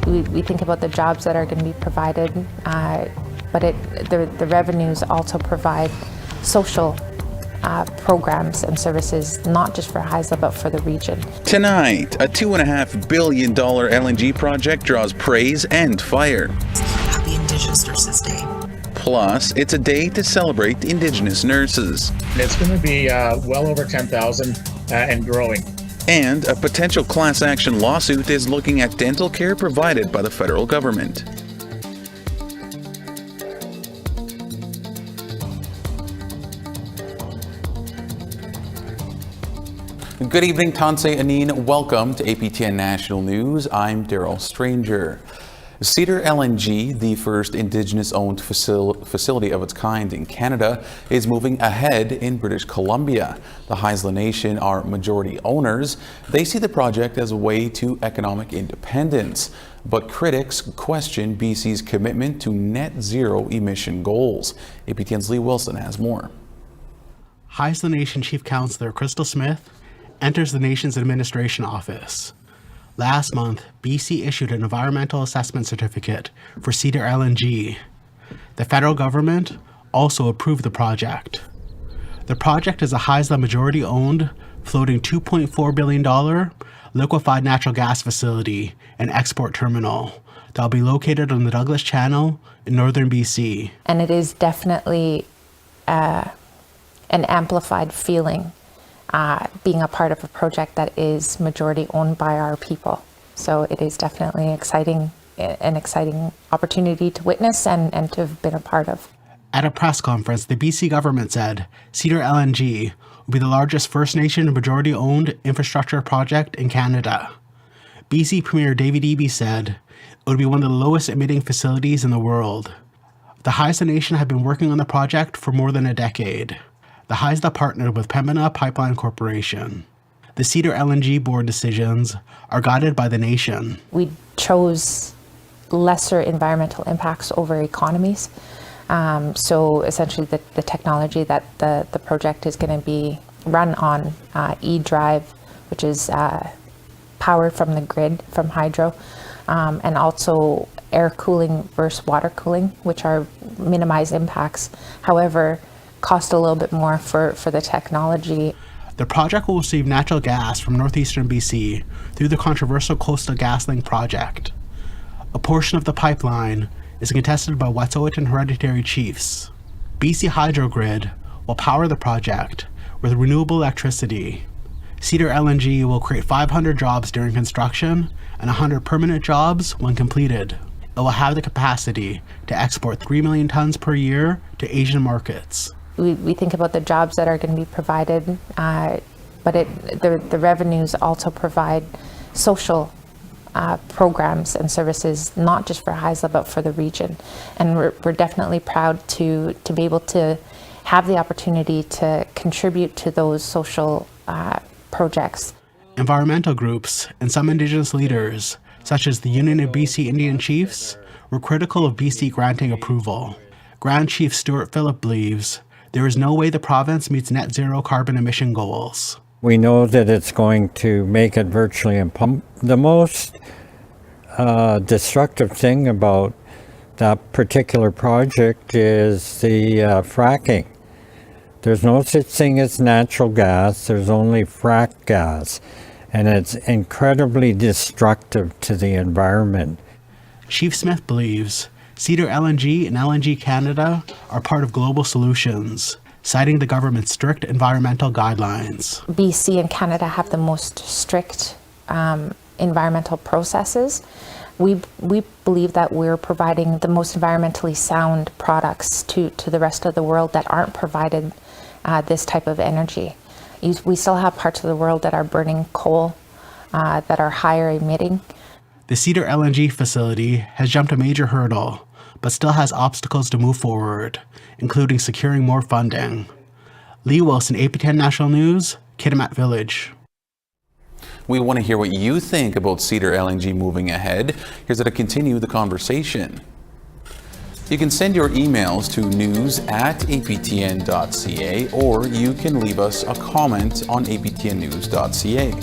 we think about the jobs that are going to be provided, but the revenues also provide social programs and services, not just for Haisla, but for the region. Tonight, a $2.5 billion LNG project draws praise and fire. Happy Indigenous Nurses Day. Plus, it's a day to celebrate Indigenous nurses. It's going to be well over 10,000 and growing. And a potential class action lawsuit is looking at dental care provided by the federal government. Good evening, Tansei Anin. Welcome to APTN National News. I'm Daryl Stranger. Cedar LNG, the first Indigenous-owned facility of its kind in Canada, is moving ahead in British Columbia. The Haisla Nation are majority owners. They see the project as a way to economic independence, but critics question BC's commitment to net zero emission goals. APTN's Lee Wilson has more. Haisla Nation Chief Councillor Crystal Smith enters the nation's administration office. Last month, BC issued an environmental assessment certificate for Cedar LNG. The federal government also approved the project. The project is a Haisla majority-owned, floating $2.4 billion liquefied natural gas facility and export terminal that will be located on the Douglas Channel in northern BC. And it is definitely an amplified feeling being a part of a project that is majority owned by our people. So it is definitely an exciting opportunity to witness and to have been a part of. At a press conference, the BC government said Cedar LNG will be the largest First Nation majority owned infrastructure project in Canada. BC Premier David Eby said it would be one of the lowest emitting facilities in the world. The Haisla Nation have been working on the project for more than a decade. The Haisla partnered with Pembina Pipeline Corporation. The Cedar LNG board decisions are guided by the nation. We chose lesser environmental impacts over economies. So essentially the technology that the project is going to be run on e-drive, which is powered from the grid, from hydro, and also air cooling versus water cooling, which are minimized impacts. However, cost a little bit more for the technology. The project will receive natural gas from northeastern BC through the controversial Coastal GasLink project. A portion of the pipeline is contested by Wet'suwet'en hereditary chiefs. BC Hydro Grid will power the project with renewable electricity. Cedar LNG will create 500 jobs during construction and 100 permanent jobs when completed. It will have the capacity to export 3 million tons per year to Asian markets. We think about the jobs that are going to be provided, but the revenues also provide social programs and services, not just for Haisla, but for the region. And we're definitely proud to be able to have the opportunity to contribute to those social projects. Environmental groups and some Indigenous leaders, such as the Union of BC Indian Chiefs, were critical of BC granting approval. Grand Chief Stuart Phillip believes there is no way the province meets net zero carbon emission goals. We know that it's going to make it virtually impossible. The most destructive thing about that particular project is the fracking. There's no such thing as natural gas, there's only fracked gas, and it's incredibly destructive to the environment. Chief Smith believes Cedar LNG and LNG Canada are part of global solutions, citing the government's strict environmental guidelines. BC and Canada have the most strict environmental processes. We believe that we're providing the most environmentally sound products to the rest of the world that aren't provided this type of energy. We still have parts of the world that are burning coal, that are higher emitting. The Cedar LNG facility has jumped a major hurdle, but still has obstacles to move forward, including securing more funding. Lee Wilson, APTN National News, Kitimat Village. We want to hear what you think about Cedar LNG moving ahead. Here's how to continue the conversation. You can send your emails to news@aptn.ca, or you can leave us a comment on aptnnews.ca.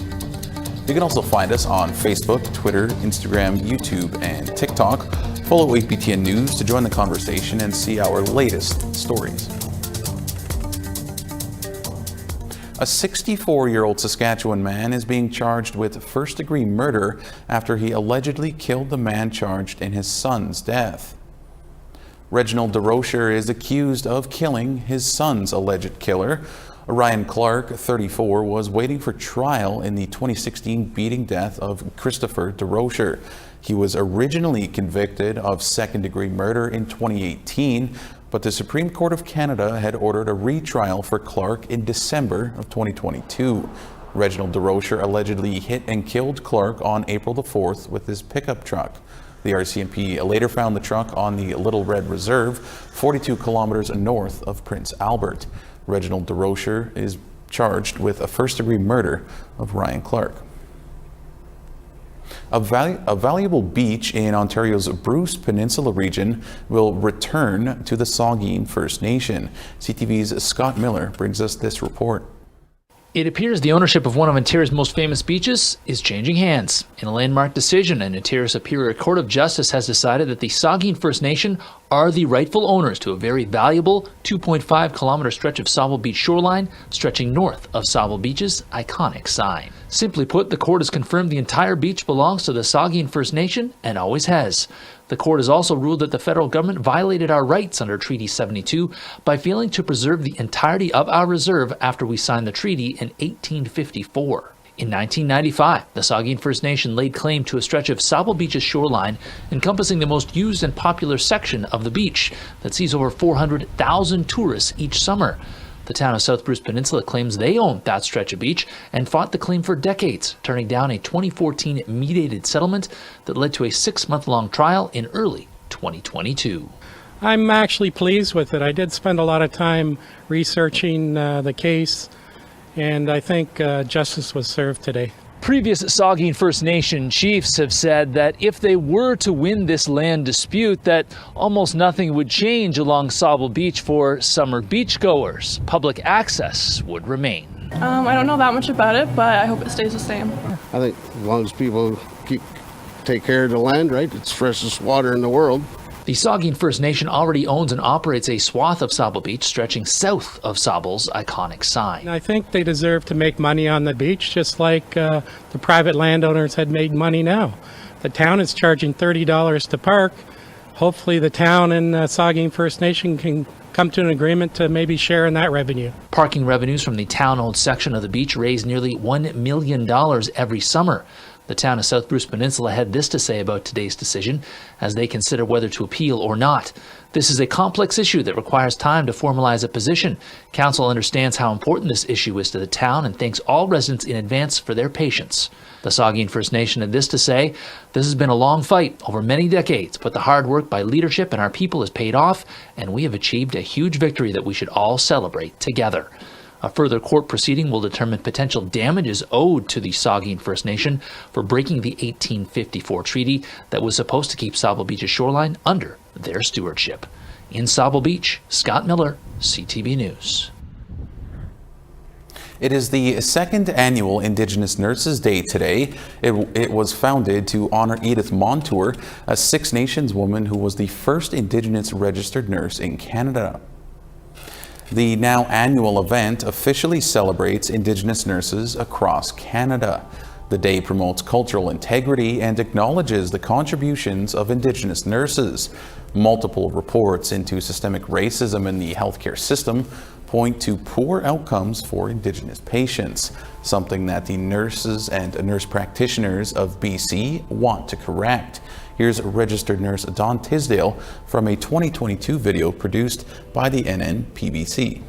You can also find us on Facebook, Twitter, Instagram, YouTube, and TikTok. Follow APTN News to join the conversation and see our latest stories. A 64-year-old Saskatchewan man is being charged with first-degree murder after he allegedly killed the man charged in his son's death. Reginald DeRocher is accused of killing his son's alleged killer. Ryan Clark, 34, was waiting for trial in the 2016 beating death of Christopher DeRocher. He was originally convicted of second-degree murder in 2018, but the Supreme Court of Canada had ordered a retrial for Clark in December of 2022. Reginald DeRocher allegedly hit and killed Clark on April the 4th with his pickup truck. The RCMP later found the truck on the Little Red Reserve, 42 kilometers north of Prince Albert. Reginald DeRocher is charged with a first-degree murder of Ryan Clark. A valuable beach in Ontario's Bruce Peninsula region will return to the Saugeen First Nation. CTV's Scott Miller brings us this report. It appears the ownership of one of Ontario's most famous beaches is changing hands. In a landmark decision, an Ontario Superior Court of Justice has decided that the Saugeen First Nation are the rightful owners to a very valuable 2.5-kilometer stretch of Sauble Beach shoreline stretching north of Sauble Beach's iconic sign. Simply put, the court has confirmed the entire beach belongs to the Saugeen First Nation and always has. The court has also ruled that the federal government violated our rights under Treaty 72 by failing to preserve the entirety of our reserve after we signed the treaty in 1854. In 1995, the Saugeen First Nation laid claim to a stretch of Sauble Beach's shoreline encompassing the most used and popular section of the beach that sees over 400,000 tourists each summer. The town of South Bruce Peninsula claims they own that stretch of beach and fought the claim for decades, turning down a 2014 mediated settlement that led to a 6-month-long trial in early 2022. I'm actually pleased with it. I did spend a lot of time researching the case, and I think justice was served today. Previous Saugeen First Nation chiefs have said that if they were to win this land dispute, that almost nothing would change along Sauble Beach for summer beachgoers. Public access would remain. I don't know that much about it, but I hope it stays the same. I think as long as people take care of the land, right? It's freshest water in the world. The Saugeen First Nation already owns and operates a swath of Sauble Beach stretching south of Sauble's iconic sign. I think they deserve to make money on the beach, just like the private landowners had made money now. The town is charging $30 to park. Hopefully the town and Saugeen First Nation can come to an agreement to maybe share in that revenue. Parking revenues from the town-owned section of the beach raise nearly $1 million every summer. The town of South Bruce Peninsula had this to say about today's decision as they consider whether to appeal or not. This is a complex issue that requires time to formalize a position. Council understands how important this issue is to the town and thanks all residents in advance for their patience. The Saugeen First Nation had this to say: "This has been a long fight over many decades, but the hard work by leadership and our people has paid off, and we have achieved a huge victory that we should all celebrate together." A further court proceeding will determine potential damages owed to the Saugeen First Nation for breaking the 1854 treaty that was supposed to keep Sauble Beach's shoreline under their stewardship. In Sauble Beach, Scott Miller, CTV News. It is the second annual Indigenous Nurses Day today. It was founded to honor Edith Montour, a Six Nations woman who was the first Indigenous registered nurse in Canada. The now annual event officially celebrates Indigenous nurses across Canada. The day promotes cultural integrity and acknowledges the contributions of Indigenous nurses. Multiple reports into systemic racism in the healthcare system point to poor outcomes for Indigenous patients, something that the nurses and nurse practitioners of BC want to correct. Here's registered nurse Dawn Tisdale from a 2022 video produced by the NNPBC.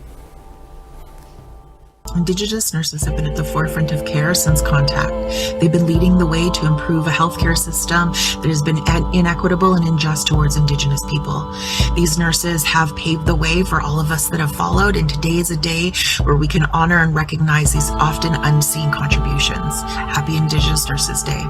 Indigenous nurses have been at the forefront of care since contact. They've been leading the way to improve a healthcare system that has been inequitable and unjust towards Indigenous people. These nurses have paved the way for all of us that have followed, and today is a day where we can honor and recognize these often unseen contributions. Happy Indigenous Nurses Day.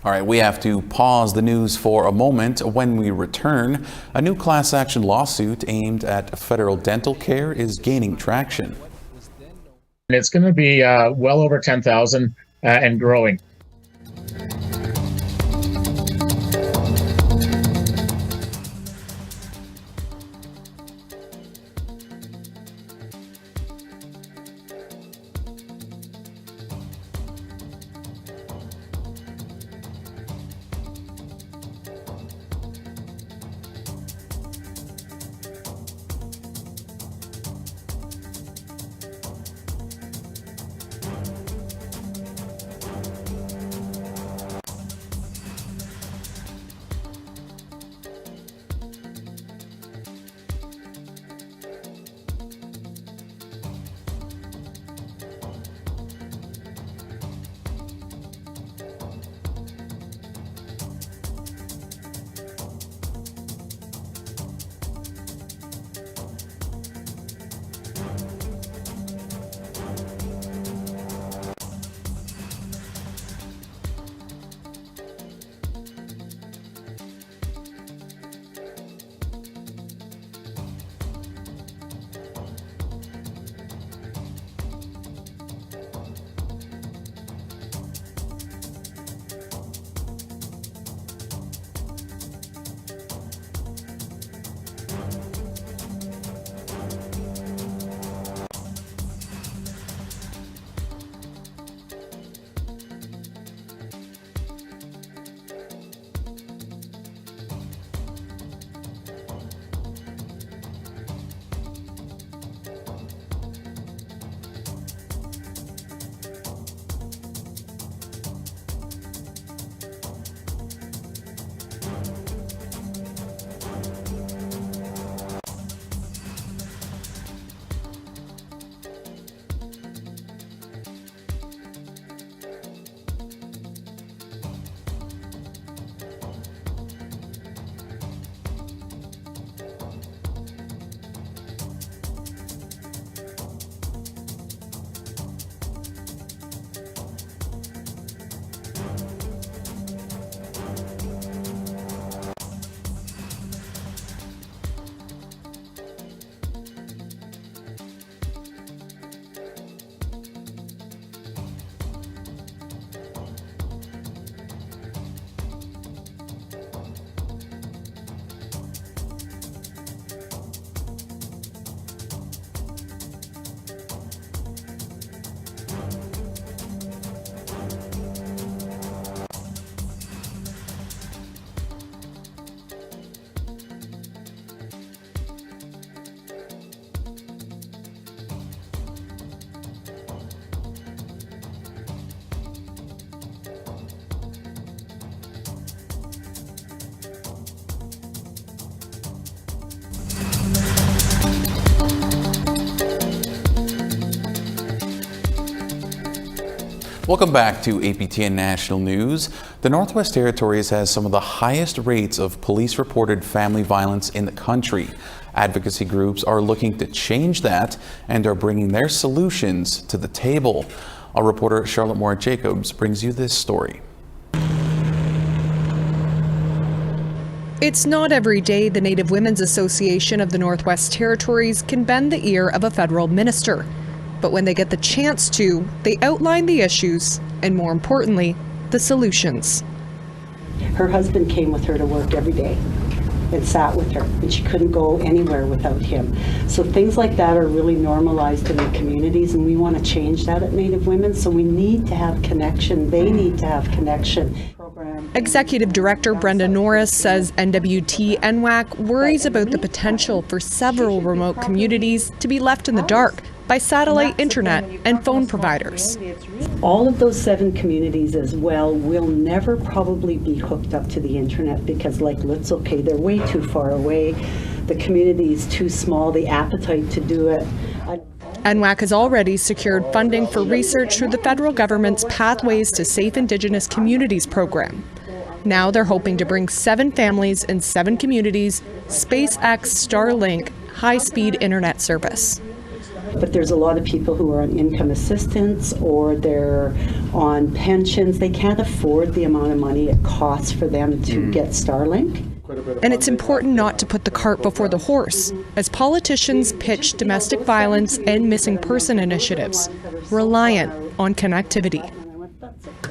All right, we have to pause the news for a moment. When we return, a new class action lawsuit aimed at federal dental care is gaining traction. It's going to be well over 10,000 and growing. Welcome back to APTN National News. The Northwest Territories has some of the highest rates of police-reported family violence in the country. Advocacy groups are looking to change that and are bringing their solutions to the table. Our reporter Charlotte Moore-Jacobs brings you this story. It's not every day the Native Women's Association of the Northwest Territories can bend the ear of a federal minister. But when they get the chance to, they outline the issues and, more importantly, the solutions. Her husband came with her to work every day and sat with her, and she couldn't go anywhere without him. So things like that are really normalized in the communities, and we want to change that at Native Women. So we need to have connection. They need to have connection. Executive Director Brenda Norris says NWT-NWAC worries about the potential for several remote communities to be left in the dark by satellite internet and phone providers. All of those 7 communities as well will never probably be hooked up to the internet because, like Lutzelke, they're way too far away. The community is too small, the appetite to do it. NWAC has already secured funding for research through the federal government's Pathways to Safe Indigenous Communities program. Now they're hoping to bring 7 families in 7 communities SpaceX Starlink high-speed internet service. But there's a lot of people who are on income assistance or they're on pensions. They can't afford the amount of money it costs for them to get Starlink. And it's important not to put the cart before the horse, as politicians pitch domestic violence and missing person initiatives, reliant on connectivity.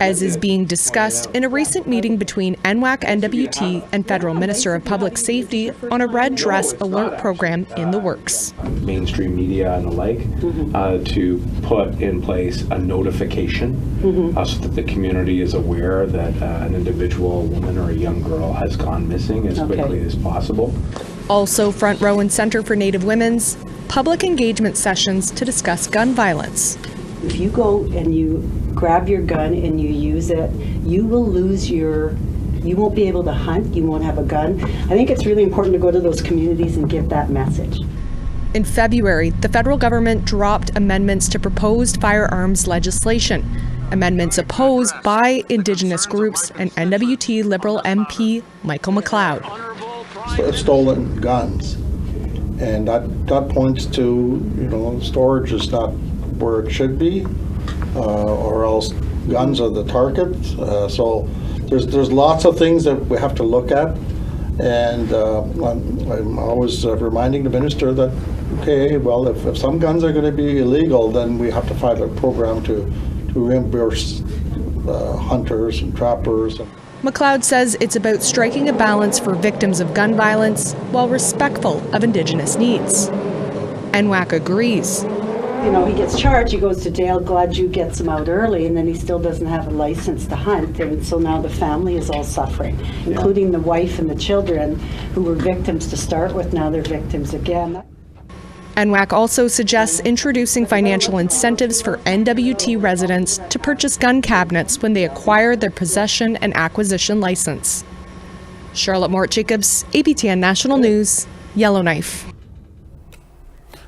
as is being discussed in a recent meeting between NWAC NWT and Federal Minister of Public Safety on a red dress alert program in the works. Mainstream media and the like to put in place a notification so that the community is aware that an individual, woman or a young girl has gone missing as quickly as possible. Also front row and center for Native Women's public engagement sessions to discuss gun violence. If you go and you grab your gun and you use it, you will lose you won't be able to hunt, you won't have a gun. I think it's really important to go to those communities and give that message. In February, the federal government dropped amendments to proposed firearms legislation, amendments opposed by Indigenous groups and NWT Liberal MP Michael McLeod. Stolen guns, and that points to, storage is not where it should be, or else guns are the target. So there's lots of things that we have to look at, and I'm always reminding the minister that, okay, well, if some guns are going to be illegal, then we have to find a program to reimburse hunters and trappers. McLeod says it's about striking a balance for victims of gun violence while respectful of Indigenous needs. NWAC agrees. He gets charged, he goes to jail, Gladue gets him out early, and then he still doesn't have a license to hunt, and so now the family is all suffering, including the wife and the children who were victims to start with. Now they're victims again. NWAC also suggests introducing financial incentives for NWT residents to purchase gun cabinets when they acquire their possession and acquisition license. Charlotte Mort-Jacobs, APTN National News, Yellowknife.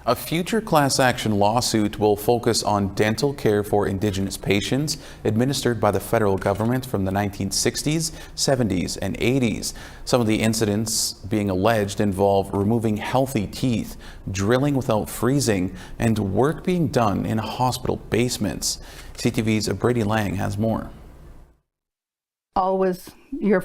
A future class action lawsuit will focus on dental care for Indigenous patients administered by the federal government from the 1960s, 70s, and 80s. Some of the incidents being alleged involve removing healthy teeth, drilling without freezing, and work being done in hospital basements. CTV's Brady Lang has more. Always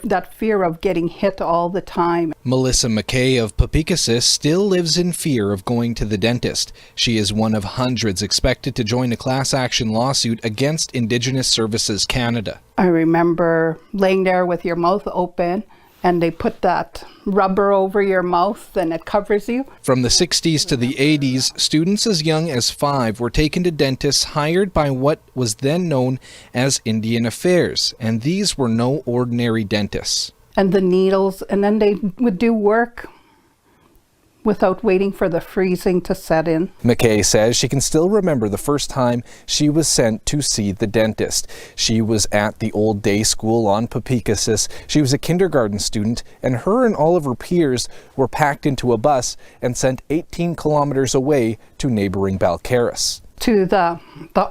that fear of getting hit all the time. Melissa McKay of Papikassis still lives in fear of going to the dentist. She is one of hundreds expected to join a class action lawsuit against Indigenous Services Canada. I remember laying there with your mouth open and they put that rubber over your mouth and it covers you. From the 60s to the 80s, students as young as 5 were taken to dentists hired by what was then known as Indian Affairs, and these were no ordinary dentists. And the needles, and then they would do work without waiting for the freezing to set in. McKay says she can still remember the first time she was sent to see the dentist. She was at the old day school on Papikassis. She was a kindergarten student, and her and all of her peers were packed into a bus and sent 18 kilometers away to neighboring Balcarres. To the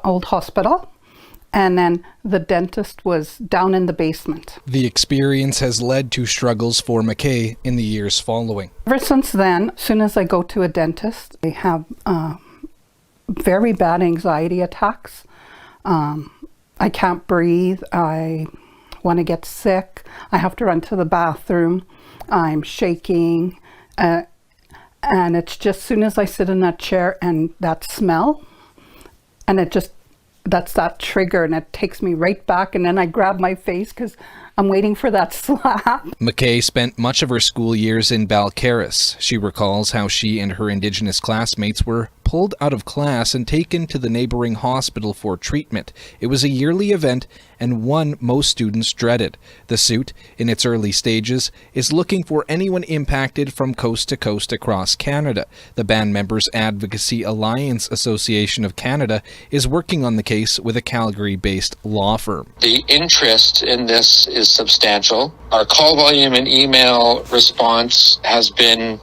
old hospital. And then the dentist was down in the basement. The experience has led to struggles for McKay in the years following. Ever since then, as soon as I go to a dentist, I have very bad anxiety attacks. I can't breathe. I want to get sick. I have to run to the bathroom. I'm shaking. And it's just as soon as I sit in that chair and that smell, and that's that trigger, and it takes me right back, and then I grab my face because I'm waiting for that slap. McKay spent much of her school years in Balcarres. She recalls how she and her Indigenous classmates were pulled out of class and taken to the neighboring hospital for treatment. It was a yearly event and one most students dreaded. The suit, in its early stages, is looking for anyone impacted from coast to coast across Canada. The band members' Advocacy Alliance Association of Canada is working on the case with a Calgary-based law firm. The interest in this is substantial. Our call volume and email response has been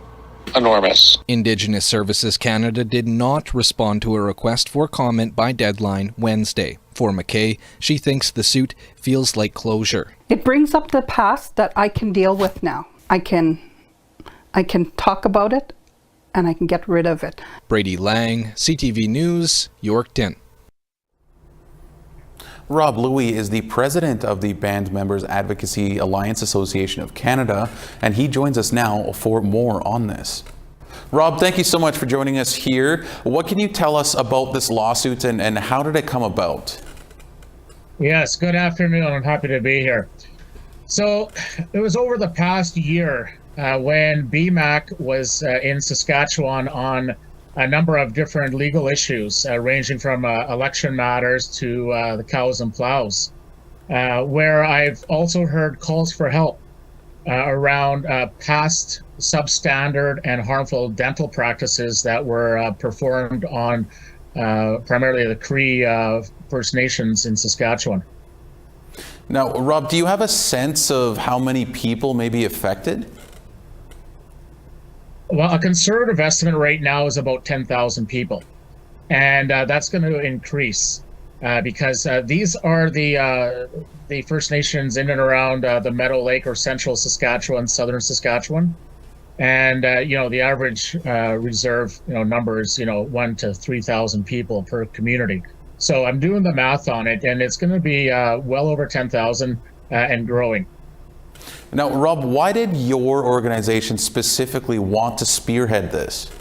enormous. Indigenous Services Canada did not respond to a request for comment by deadline Wednesday. For McKay, she thinks the suit feels like closure. It brings up the past that I can deal with now. I can talk about it and I can get rid of it. Brady Lang, CTV News, Yorkton. Rob Louie is the president of the Band Members Advocacy Alliance Association of Canada, and he joins us now for more on this. Rob, thank you so much for joining us here. What can you tell us about this lawsuit and how did it come about? Yes, good afternoon. I'm happy to be here. So it was over the past year when BMAC was in Saskatchewan on a number of different legal issues, ranging from election matters to the cows and plows, where I've also heard calls for help around past substandard and harmful dental practices that were performed on primarily the Cree First Nations in Saskatchewan. Now, Rob, do you have a sense of how many people may be affected? Well, a conservative estimate right now is about 10,000 people, and that's going to increase because these are the First Nations in and around the Meadow Lake or Central Saskatchewan, Southern Saskatchewan, and the average reserve number is 1,000 to 3,000 people per community. So I'm doing the math on it, and it's going to be well over 10,000 and growing. Now, Rob, why did your organization specifically want to spearhead this?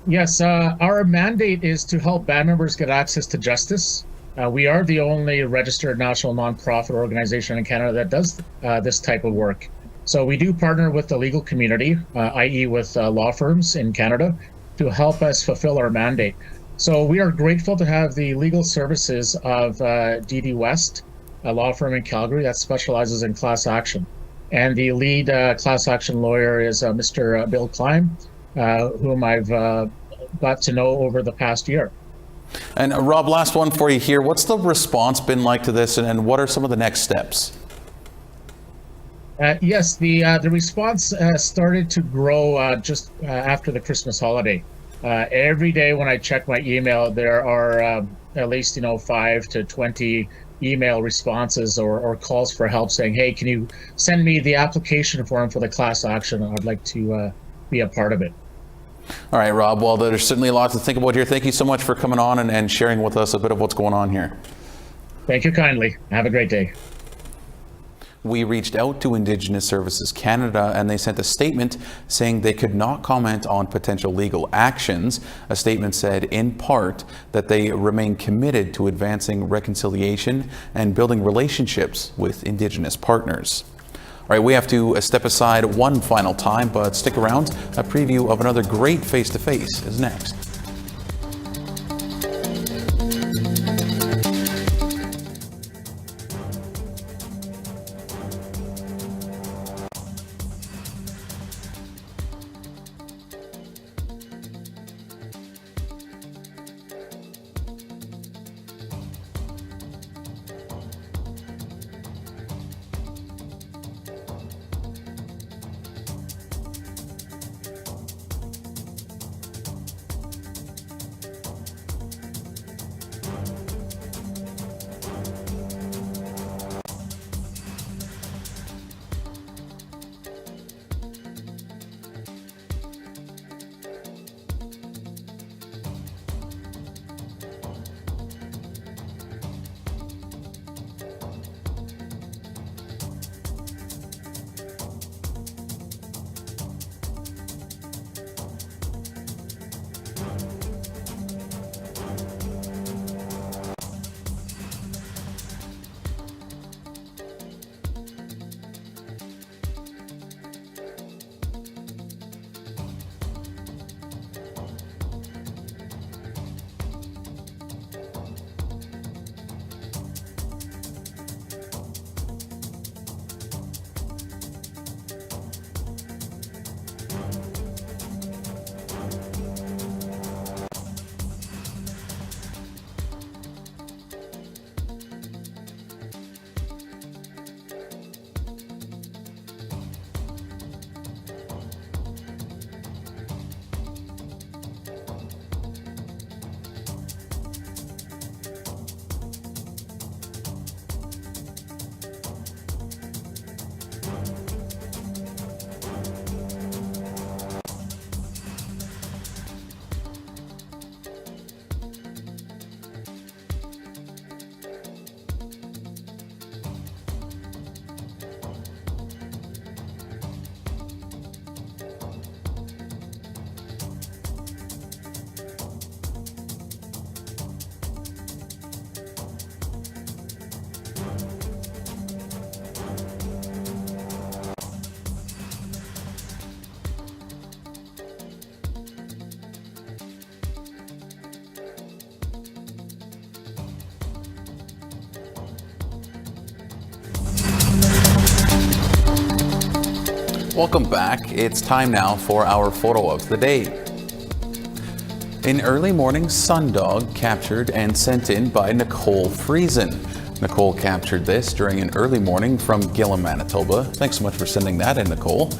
Yes, our mandate is to help band members get access to justice. We are the only registered national nonprofit organization in Canada that does this type of work. So we do partner with the legal community, i.e. with law firms in Canada, to help us fulfill our mandate. So we are grateful to have the legal services of D.D. West, a law firm in Calgary that specializes in class action. And the lead class action lawyer is Mr. Bill Klein, whom I've got to know over the past year. And Rob, last one for you here. What's the response been like to this, and what are some of the next steps? Yes, the response started to grow just after the Christmas holiday. Every day when I check my email, there are at least 5 to 20 email responses or calls for help saying, hey, can you send me the application form for the class action? I'd like to be a part of it. All right, Rob. Well, there's certainly a lot to think about here. Thank you so much for coming on and sharing with us a bit of what's going on here. Thank you kindly. Have a great day. We reached out to Indigenous Services Canada, and they sent a statement saying they could not comment on potential legal actions. A statement said, in part, that they remain committed to advancing reconciliation and building relationships with Indigenous partners. All right, we have to step aside one final time, but stick around. A preview of another great face-to-face is next. Welcome back. It's time now for our photo of the day. An early morning sundog captured and sent in by Nicole Friesen. Nicole captured this during an early morning from Gillam, Manitoba. Thanks so much for sending that in, Nicole.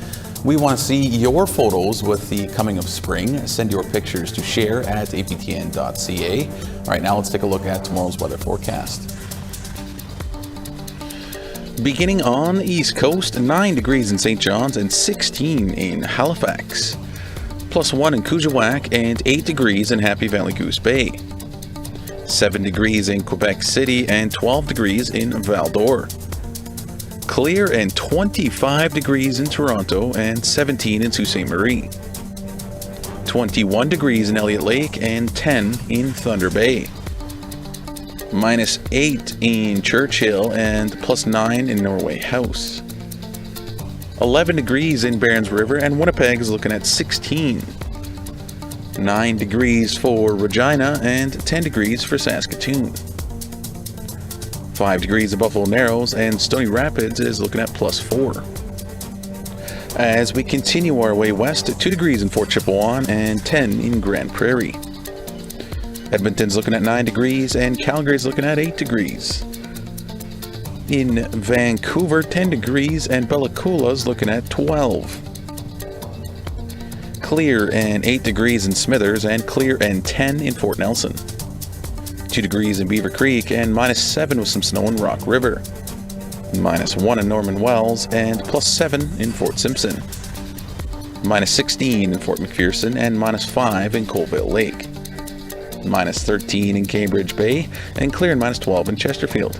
We want to see your photos with the coming of spring. Send your pictures to share@aptn.ca. All right, now let's take a look at tomorrow's weather forecast. Beginning on the East Coast, 9 degrees in St. John's and 16 in Halifax. +1 in Kuujjuaq and 8 degrees in Happy Valley Goose Bay. 7 degrees in Quebec City and 12 degrees in Val d'Or. Clear and 25 degrees in Toronto and 17 in Sault Ste. Marie. 21 degrees in Elliott Lake and 10 in Thunder Bay. -8 in Churchill and +9 in Norway House. 11 degrees in Barons River, and Winnipeg is looking at 16. 9 degrees for Regina and 10 degrees for Saskatoon. 5 degrees in Buffalo Narrows, and Stony Rapids is looking at +4. As we continue our way west, 2 degrees in Fort Chipewyan and 10 in Grand Prairie. Edmonton's looking at 9 degrees, and Calgary's looking at 8 degrees. In Vancouver, 10 degrees, and Bella Coola's looking at 12. Clear and 8 degrees in Smithers, and clear and 10 in Fort Nelson. 2 degrees in Beaver Creek, and -7 with some snow in Rock River. -1 in Norman Wells, and +7 in Fort Simpson. -16 in Fort McPherson, and -5 in Colville Lake. -13 in Cambridge Bay, and clear and -12 in Chesterfield.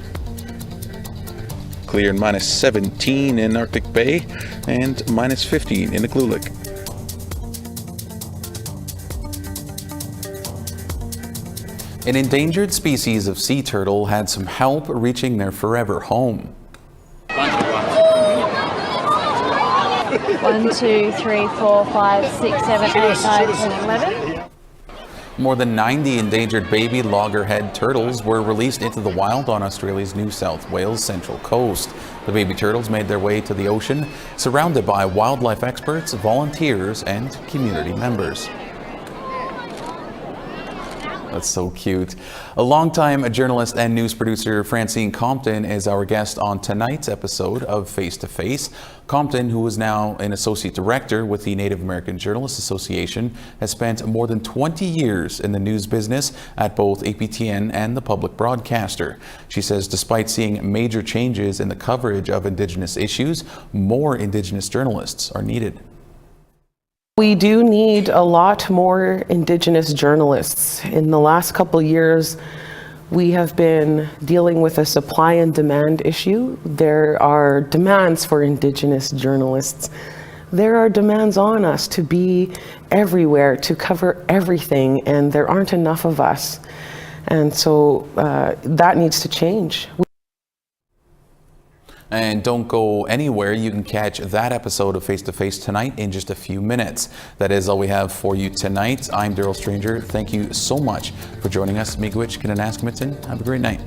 Clear and -17 in Arctic Bay, and -15 in Iqaluit. An endangered species of sea turtle had some help reaching their forever home. 1, 2, 3, 4, 5, 6, 7, 8, 9, 10, 11. More than 90 endangered baby loggerhead turtles were released into the wild on Australia's New South Wales central coast. The baby turtles made their way to the ocean, surrounded by wildlife experts, volunteers, and community members. That's so cute. A longtime journalist and news producer, Francine Compton, is our guest on tonight's episode of Face to Face. Compton, who is now an associate director with the Native American Journalists Association, has spent more than 20 years in the news business at both APTN and the public broadcaster. She says despite seeing major changes in the coverage of Indigenous issues, more Indigenous journalists are needed. We do need a lot more Indigenous journalists. In the last couple years, we have been dealing with a supply and demand issue. There are demands for Indigenous journalists. There are demands on us to be everywhere, to cover everything, and there aren't enough of us. And so that needs to change. And don't go anywhere. You can catch that episode of Face to Face tonight in just a few minutes. That is all we have for you tonight. I'm Daryl Stranger. Thank you so much for joining us. Miigwech Kinanaskmitten. Have a great night.